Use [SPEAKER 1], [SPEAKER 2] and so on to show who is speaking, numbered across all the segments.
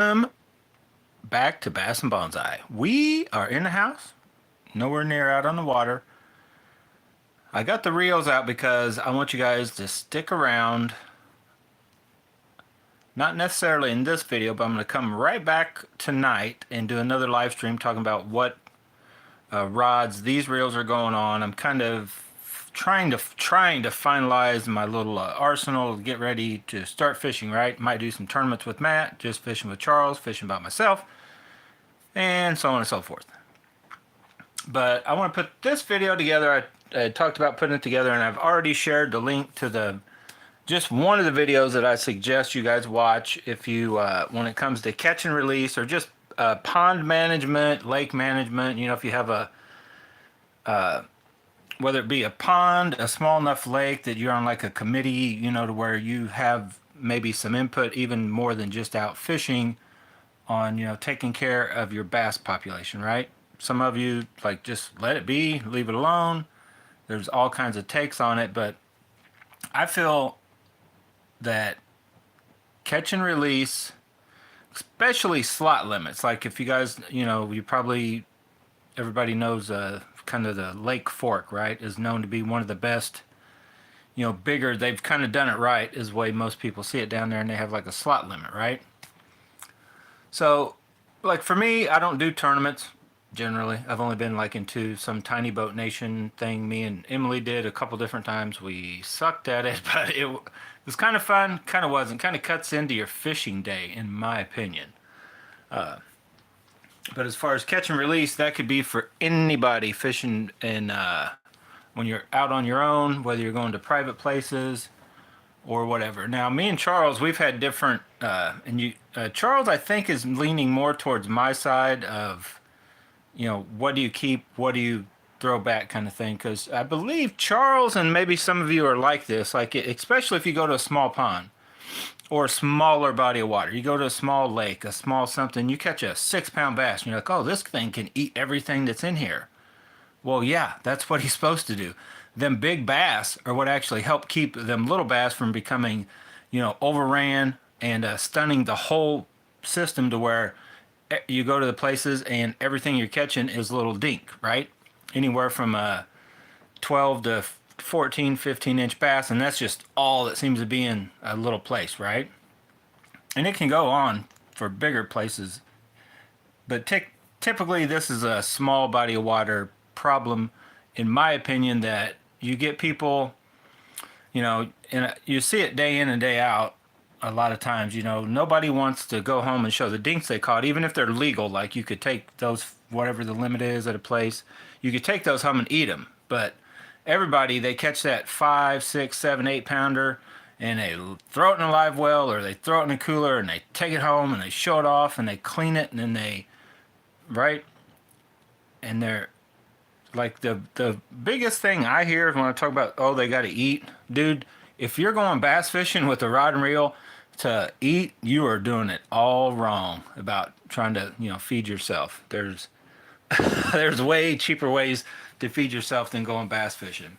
[SPEAKER 1] Back to Bass and Bonsai. We are in the house, nowhere near out on the water. I got the reels out because I want you guys to stick around. Not necessarily in this video, but I'm going to come right back tonight and do another live stream talking about what rods these reels are going on. I'm kind of trying to finalize my little arsenal to get ready to start fishing. Right, might do some tournaments with Matt, just fishing with Charles, fishing by myself, and so on and so forth. But I want to put this video together. I talked about putting it together, and I've already shared the link to the just one of the videos that I suggest you guys watch if you when it comes to catch and release or just pond management, lake management. You know, if you have a whether it be a pond, a small enough lake that you're on like a committee, you know, to where you have maybe some input, even more than just out fishing on, you know, taking care of your bass population, right? Some of you like just let it be, leave it alone. There's all kinds of takes on it, but I feel that catch and release, especially slot limits, like if you guys, you know, you probably, everybody knows kind of the Lake Fork, right, is known to be one of the best, you know, bigger, they've kind of done it right, is the way most people see it down there, and they have like a slot limit, right? So, like for me, I don't do tournaments generally. I've only been like into some tiny boat nation thing me and Emily did a couple different times. We sucked at it, but it was kind of fun, kind of wasn't. Kind of cuts into your fishing day, in my opinion. But as far as catch and release, that could be for anybody fishing in when you're out on your own, whether you're going to private places or whatever. Now, me and Charles, we've had different, Charles, I think, is leaning more towards my side of, you know, what do you keep, what do you throw back kind of thing. Because I believe Charles and maybe some of you are like this, like especially if you go to a small pond or a smaller body of water. You go to a small lake, a small something, you catch a 6 pound bass, and you're like, oh, this thing can eat everything that's in here. Well, yeah, that's what he's supposed to do. Them big bass are what actually help keep them little bass from becoming, you know, overran and stunning the whole system to where you go to the places and everything you're catching is a little dink, right? Anywhere from a 12 to 14, 15-inch bass, and that's just all that seems to be in a little place, right? And it can go on for bigger places, but typically this is a small body of water problem, in my opinion, that you get people, you know, and you see it day in and day out a lot of times. You know, nobody wants to go home and show the dinks they caught, even if they're legal. Like you could take those, whatever the limit is at a place, you could take those home and eat them. But everybody, they catch that 5, 6, 7, 8 pounder and they throw it in a live well or they throw it in a cooler and they take it home and they show it off and they clean it and then they, right? And they're like the biggest thing I hear when I talk about, oh, they got to eat, dude. If you're going bass fishing with a rod and reel to eat, you are doing it all wrong about trying to, you know, feed yourself. There's way cheaper ways to feed yourself than going bass fishing.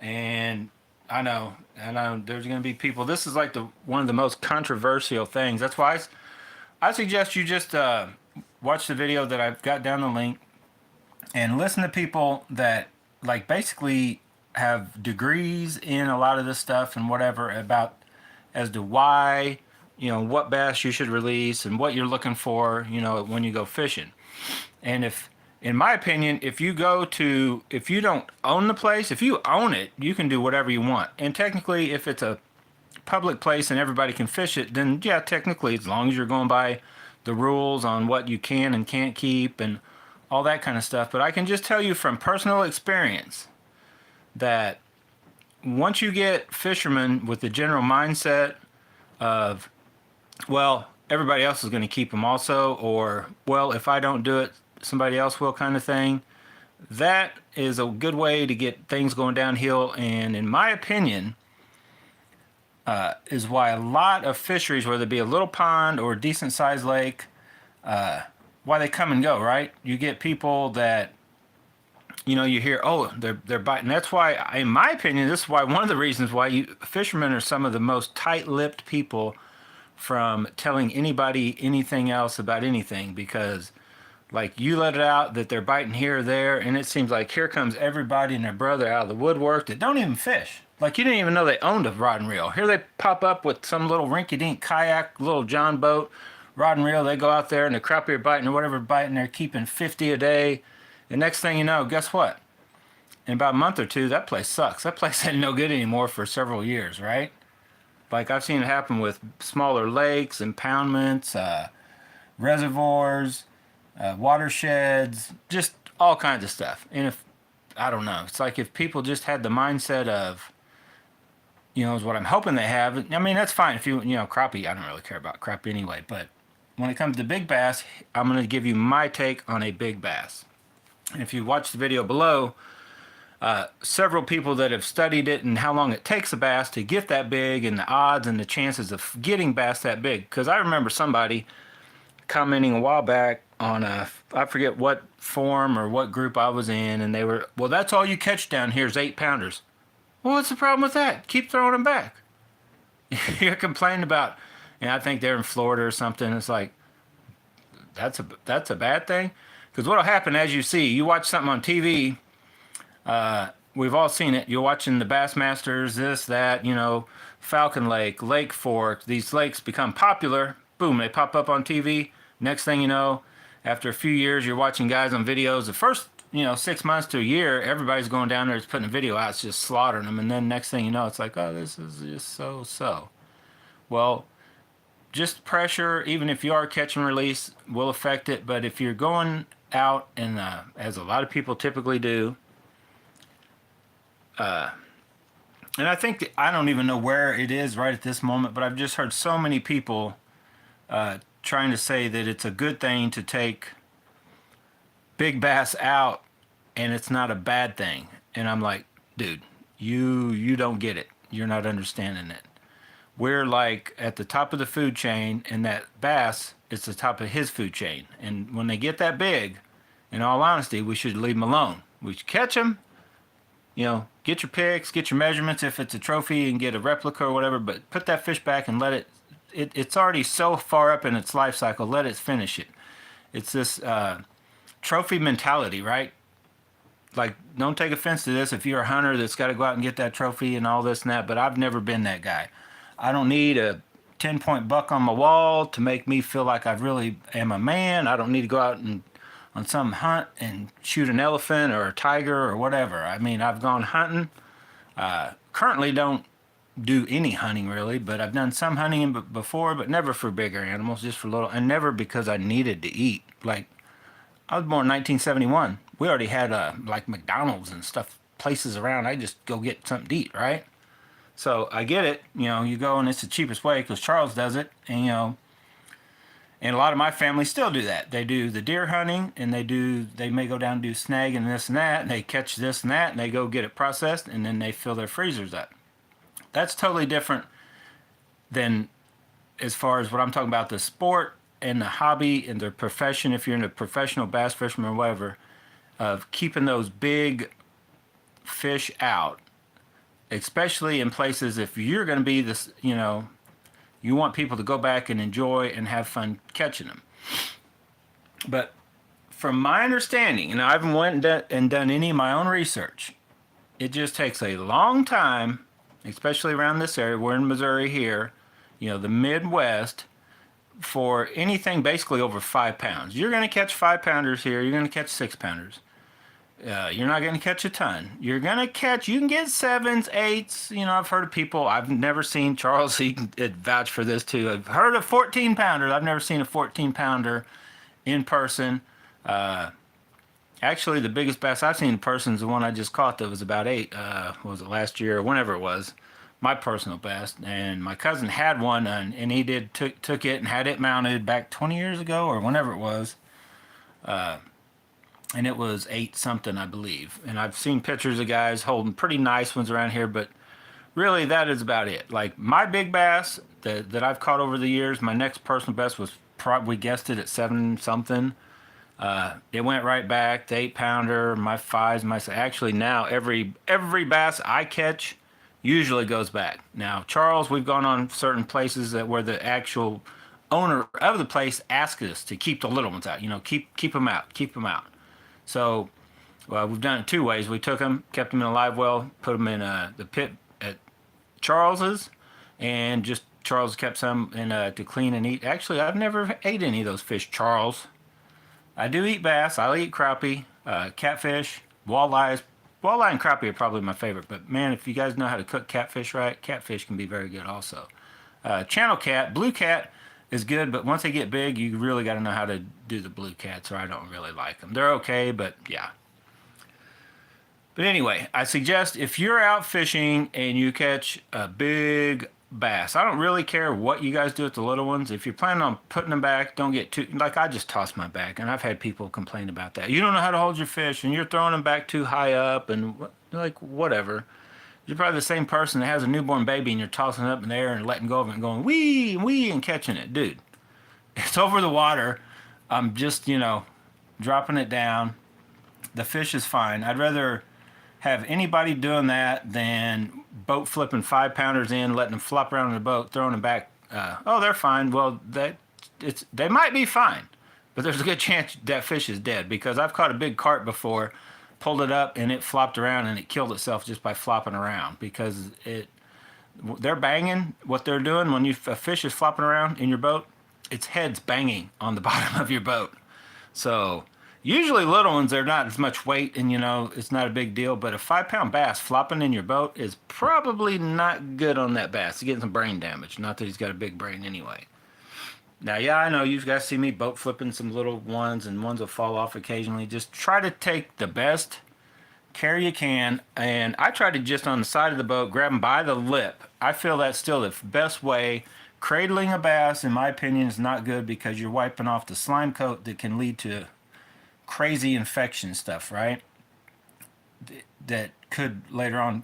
[SPEAKER 1] And I know there's going to be people. This is like the one of the most controversial things. That's why I suggest you just watch the video that I've got down the link and listen to people that like basically have degrees in a lot of this stuff and whatever about as to why, you know, what bass you should release and what you're looking for, you know, when you go fishing. And if, in my opinion, if you don't own the place, if you own it, you can do whatever you want. And technically, if it's a public place and everybody can fish it, then yeah, technically, as long as you're going by the rules on what you can and can't keep and all that kind of stuff. But I can just tell you from personal experience that once you get fishermen with the general mindset of, well, everybody else is going to keep them also, or, well, if I don't do it, somebody else will kind of thing, that is a good way to get things going downhill. And in my opinion, is why a lot of fisheries, whether it be a little pond or a decent sized lake, why they come and go, right? You get people that, you know, you hear, oh, they're biting. That's why, in my opinion, this is why one of the reasons why fishermen are some of the most tight-lipped people from telling anybody anything else about anything, because like you let it out that they're biting here or there, and it seems like here comes everybody and their brother out of the woodwork that don't even fish. Like you didn't even know they owned a rod and reel. Here they pop up with some little rinky-dink kayak, little John boat, rod and reel. They go out there and the crappie are biting or whatever biting. They're keeping 50 a day. And next thing you know, guess what? In about a month or two, that place sucks. That place ain't no good anymore for several years, right? Like I've seen it happen with smaller lakes, impoundments, reservoirs, watersheds, just all kinds of stuff. And if I don't know, it's like if people just had the mindset of, is what I'm hoping they have. I mean, that's fine if crappie. I don't really care about crappie anyway. But when it comes to big bass, I'm going to give you my take on a big bass. And if you watch the video below, several people that have studied it and how long it takes a bass to get that big and the odds and the chances of getting bass that big. Because I remember somebody commenting a while back on I forget what forum or what group I was in, and they were, well, that's all you catch down here is 8-pounders. Well, what's the problem with that? Keep throwing them back. You're complaining about, and I think they're in Florida or something. It's like, that's a bad thing. Because what'll happen, as you see, you watch something on TV, we've all seen it. You're watching the Bassmasters, this, that, Falcon Lake, Lake Fork. These lakes become popular. Boom, they pop up on TV. Next thing you know, after a few years, you're watching guys on videos. The first, 6 months to a year, everybody's going down there, it's putting a video out, it's just slaughtering them. And then next thing you know, it's like, oh, this is just so. Well, just pressure, even if you are catch and release, will affect it. But if you're going out and, as a lot of people typically do, and I think I don't even know where it is right at this moment, but I've just heard so many people trying to say that it's a good thing to take big bass out and it's not a bad thing. And I'm like, dude, you don't get it. You're not understanding it. We're like at the top of the food chain, and that bass is the top of his food chain. And when they get that big, in all honesty, we should leave them alone. We should catch them, get your pics, get your measurements if it's a trophy, and get a replica or whatever, but put that fish back and let it's already so far up in its life cycle, let it finish it. It's this trophy mentality, right? Like, don't take offense to this if you're a hunter that's got to go out and get that trophy and all this and that, but I've never been that guy. I don't need a 10-point buck on my wall to make me feel like I really am a man. I don't need to go out and on some hunt and shoot an elephant or a tiger or whatever. I mean, I've gone hunting. Currently don't do any hunting really, but I've done some hunting before, but never for bigger animals, just for little, and never because I needed to eat. Like, I was born in 1971. We already had like McDonald's and stuff, places around. I just go get something to eat, right? So I get it. You go and it's the cheapest way because Charles does it, and and a lot of my family still do that. They do the deer hunting, and they may go down and do snag and this and that, and they catch this and that, and they go get it processed, and then they fill their freezers up. That's totally different than as far as what I'm talking about, the sport and the hobby and the profession, if you're in a professional bass fisherman or whatever, of keeping those big fish out, especially in places if you're going to be this, you want people to go back and enjoy and have fun catching them. But from my understanding, and I haven't went and done any of my own research, it just takes a long time, especially around this area. We're in Missouri here, the Midwest, for anything basically over 5 pounds. You're going to catch 5-pounders here. You're going to catch 6-pounders. You're not going to catch a ton. You're going to catch, you can get 7s, 8s. I've heard of people, I've never seen, Charles, he can vouch for this too. I've heard of 14-pounders. I've never seen a 14-pounder in person. Actually, the biggest bass I've seen in person is the one I just caught that was about 8. What was it, last year or whenever it was? My personal best. And my cousin had one, and he took it and had it mounted back 20 years ago or whenever it was. And it was 8 something, I believe. And I've seen pictures of guys holding pretty nice ones around here, but really that is about it. Like my big bass that I've caught over the years, my next personal best was probably, guessed it, at 7 something. It went right back to 8-pounder, my 5s, actually now every bass I catch usually goes back. Now, Charles, we've gone on certain places that where the actual owner of the place asked us to keep the little ones out. You know, keep them out, keep them out. So, well, we've done it two ways. We took them, kept them in a live well, put them in the pit at Charles's, and just Charles kept some in to clean and eat. Actually, I've never ate any of those fish, Charles. I do eat bass. I eat crappie, catfish, walleyes. Walleye and crappie are probably my favorite. But man, if you guys know how to cook catfish right, catfish can be very good also. Channel cat, blue cat is good, but once they get big, you really got to know how to do the blue cats, or I don't really like them. They're okay, but yeah. But anyway, I suggest if you're out fishing and you catch a big bass, I don't really care what you guys do with the little ones. If you're planning on putting them back, don't get too, like I just toss my back, and I've had people complain about that. You don't know how to hold your fish, and you're throwing them back too high up, and like whatever. You're probably the same person that has a newborn baby and you're tossing it up in the air and letting go of it and going wee, wee, and catching it. Dude, it's over the water. I'm just, dropping it down. The fish is fine. I'd rather have anybody doing that than boat flipping 5-pounders in, letting them flop around in the boat, throwing them back. Oh, they're fine. Well, they might be fine, but there's a good chance that fish is dead because I've caught a big carp before, pulled it up, and it flopped around and it killed itself just by flopping around because they're banging. What they're doing when a fish is flopping around in your boat, its head's banging on the bottom of your boat. So usually little ones, they're not as much weight and, it's not a big deal. But a 5-pound bass flopping in your boat is probably not good on that bass. He's getting some brain damage. Not that he's got a big brain anyway. Now, yeah, I know you guys see me boat flipping some little ones and ones will fall off occasionally. Just try to take the best care you can. And I try to just on the side of the boat, grab them by the lip. I feel that's still the best way. Cradling a bass, in my opinion, is not good because you're wiping off the slime coat that can lead to crazy infection stuff, right? That could later on,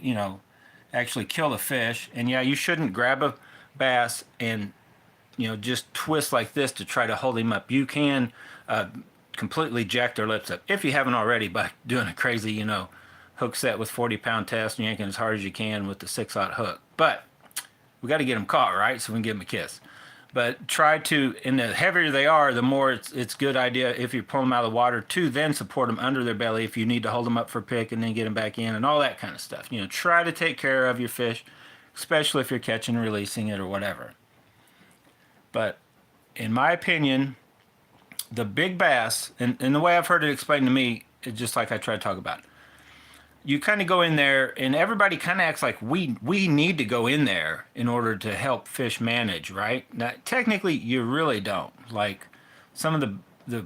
[SPEAKER 1] actually kill the fish. And yeah, you shouldn't grab a bass and, just twist like this to try to hold him up. You can completely jack their lips up if you haven't already by doing a crazy, hook set with 40-pound test and yanking as hard as you can with the 6/0 hook. But we got to get them caught, right? So we can give them a kiss. But try to, and the heavier they are, the more it's good idea if you pull them out of the water to then support them under their belly if you need to hold them up for a pick and then get them back in and all that kind of stuff. Try to take care of your fish, especially if you're catching and releasing it or whatever. But in my opinion, the big bass, and the way I've heard it explained to me, is just like I try to talk about. You kind of go in there, and everybody kind of acts like we need to go in there in order to help fish manage, right? Now, technically, you really don't. Like some of the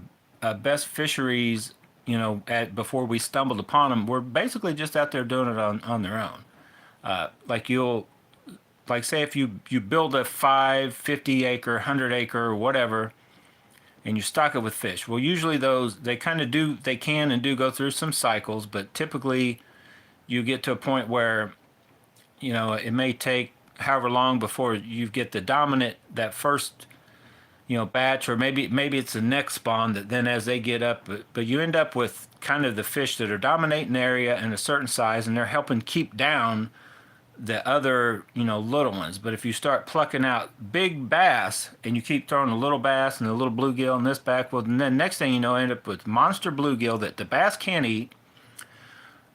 [SPEAKER 1] best fisheries, before we stumbled upon them, were basically just out there doing it on their own. Like say if you build a 50 acre, 100 acre, or whatever, and you stock it with fish. Well, usually they can and do go through some cycles, but typically you get to a point where, it may take however long before you get the dominant, that first, batch, or maybe it's the next spawn that then as they get up, but you end up with kind of the fish that are dominating the area in a certain size and they're helping keep down the other, little ones. But if you start plucking out big bass and you keep throwing a little bass and a little bluegill in this back, well, then next thing you know, end up with monster bluegill that the bass can't eat,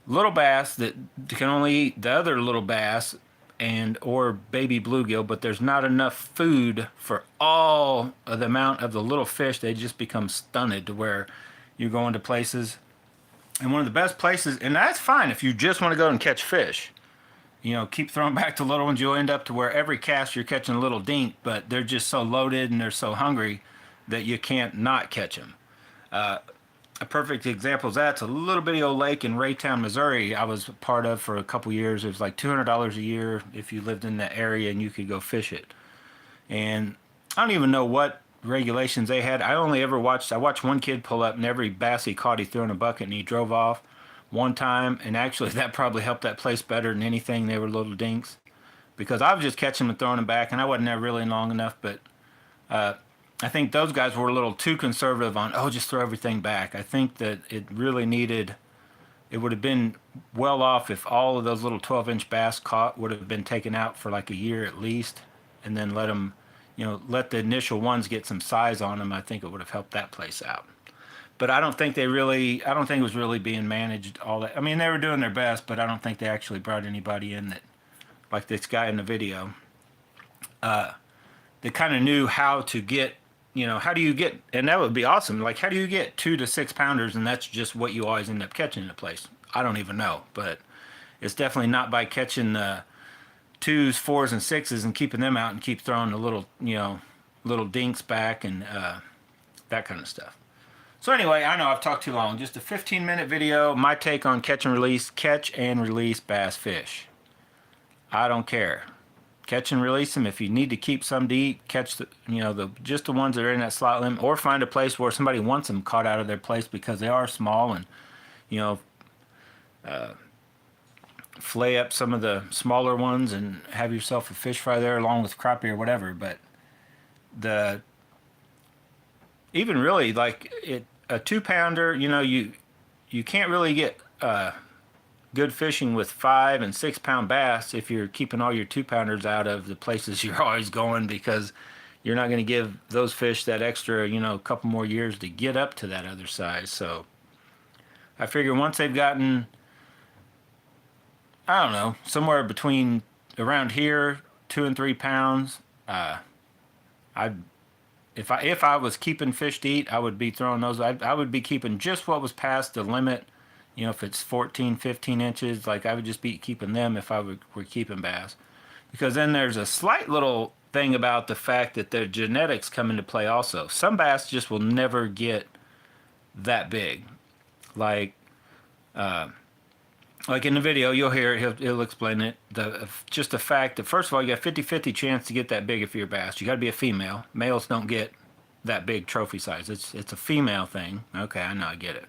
[SPEAKER 1] little bass that can only eat the other little bass and or baby bluegill, but there's not enough food for all of the amount of the little fish. They just become stunted to where you're going to places. And one of the best places, and that's fine if you just want to go and catch fish. Keep throwing back the little ones. You'll end up to where every cast you're catching a little dink, but they're just so loaded and they're so hungry that you can't not catch them. A perfect example is that's a little bitty old lake in Raytown, Missouri. I was part of for a couple years. It was like $200 a year if you lived in that area and you could go fish it. And I don't even know what regulations they had. I watched one kid pull up and every bass he caught he threw in a bucket and he drove off one time, and actually that probably helped that place better than anything. They were little dinks because I was just catching them and throwing them back, and I wasn't there really long enough. But I think those guys were a little too conservative on just throw everything back. I think that it really needed it would have been well off if all of those little 12-inch bass caught would have been taken out for like a year at least, and then let them, let the initial ones get some size on them. I think it would have helped that place out. But I don't think it was really being managed all that. I mean, they were doing their best, but I don't think they actually brought anybody in that, like this guy in the video, that kind of knew how to get, how do you get, and that would be awesome. Like, how do you get 2 to 6 pounders, and that's just what you always end up catching in a place? I don't even know, but it's definitely not by catching the 2s, 4s, and 6s and keeping them out and keep throwing the little, little dinks back and that kind of stuff. So anyway, I know I've talked too long. Just a 15-minute video, my take on catch and release bass fish. I don't care. Catch and release them. If you need to keep some to eat, catch just the ones that are in that slot limit, or find a place where somebody wants them caught out of their place because they are small, and flay up some of the smaller ones and have yourself a fish fry there along with crappie or whatever. But even really, like a 2-pounder, you can't really get good fishing with 5 and 6 pound bass if you're keeping all your 2-pounders out of the places you're always going, because you're not going to give those fish that extra, a couple more years to get up to that other size. So I figure once they've gotten, I don't know, somewhere between around here, 2 and 3 pounds, if I was keeping fish to eat, I would be throwing those. I would be keeping just what was past the limit. If it's 14, 15 inches, like I would just be keeping them if I were keeping bass. Because then there's a slight little thing about the fact that their genetics come into play also. Some bass just will never get that big. Like in the video, you'll hear it, he'll explain it. Just the fact that, first of all, you got 50-50 chance to get that big if you're a bass. You got to be a female. Males don't get that big trophy size. It's a female thing. Okay, I know, I get it.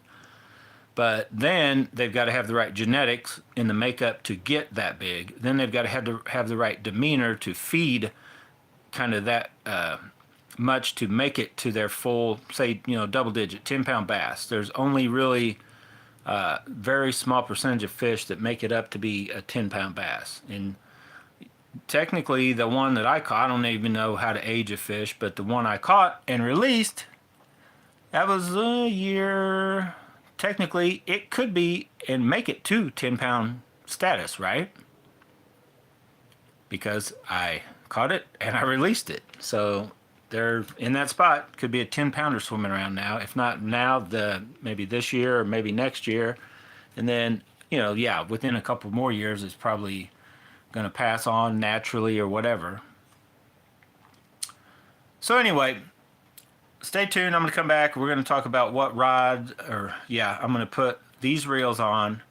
[SPEAKER 1] But then they've got to have the right genetics in the makeup to get that big. Then they've got to have the right demeanor to feed kind of that much to make it to their full, say, double-digit 10-pound bass. There's only really very small percentage of fish that make it up to be a 10-pound bass. And technically, the one that I caught, I don't even know how to age a fish, but the one I caught and released, that was a year. Technically, it could be and make it to 10-pound status, right? Because I caught it and I released it. So they're in that spot. Could be a 10-pounder swimming around now. If not now, maybe this year or maybe next year. And then, within a couple more years, it's probably going to pass on naturally or whatever. So anyway, stay tuned. I'm going to come back. We're going to talk about what rod, I'm going to put these reels on.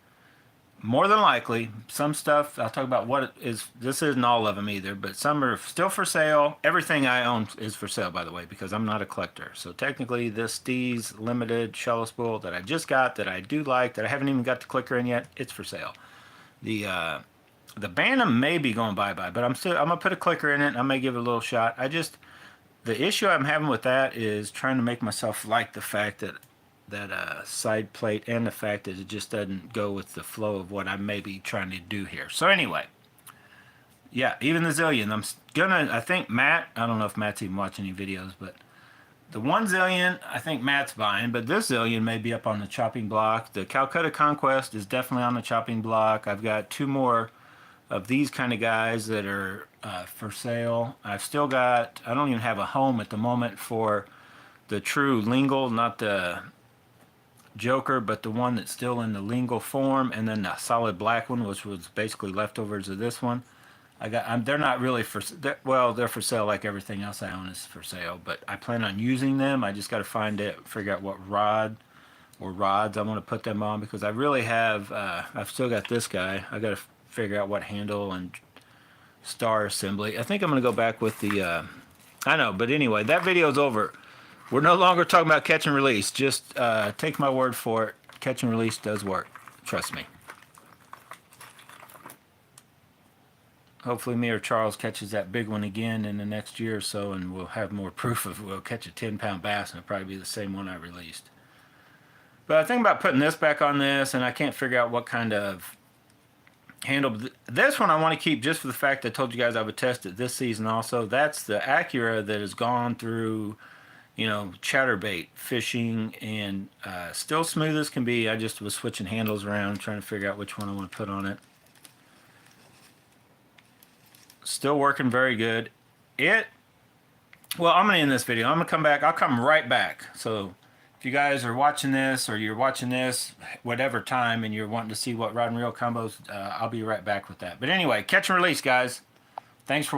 [SPEAKER 1] More than likely, some stuff, I'll talk about what it is. This isn't all of them either, but some are still for sale. Everything I own is for sale, by the way, because I'm not a collector. So technically, this Steez Limited shallow spool that I just got, that I do like, that I haven't even got the clicker in yet, it's for sale. The Bantam may be going bye-bye, but I'm going to put a clicker in it, and I may give it a little shot. The issue I'm having with that is trying to make myself like the fact that side plate, and the fact that it just doesn't go with the flow of what I may be trying to do here. So anyway, even the Zillion, I think Matt, I don't know if Matt's even watching any videos, but the one Zillion, I think Matt's buying, but this Zillion may be up on the chopping block. The Calcutta Conquest is definitely on the chopping block. I've got 2 more of these kind of guys that are for sale. I've still got, I don't even have a home at the moment for the true lingual, not the Joker, but the one that's still in the lingual form, and then the solid black one, which was basically leftovers of this one. They're not really they're for sale like everything else I own is for sale, but I plan on using them. I just got to figure out what rod or rods I'm going to put them on, because I really have, I've still got this guy. I got to figure out what handle and star assembly. I think I'm going to go back with the, I know, but anyway, that video's over. We're no longer talking about catch and release. Just take my word for it. Catch and release does work. Trust me. Hopefully me or Charles catches that big one again in the next year or so, and we'll have more proof of we'll catch a 10-pound bass, and it'll probably be the same one I released. But I think about putting this back on this, and I can't figure out what kind of handle. This one I want to keep just for the fact I told you guys I would test it this season also. That's the Acura that has gone through, chatterbait fishing and still smooth as can be. I just was switching handles around trying to figure out which one I want to put on it. Still working very good. Well, I'm going to end this video. I'm going to come back. I'll come right back. So if you guys are watching this or you're watching this, whatever time, and you're wanting to see what rod and reel combos, I'll be right back with that. But anyway, catch and release, guys. Thanks for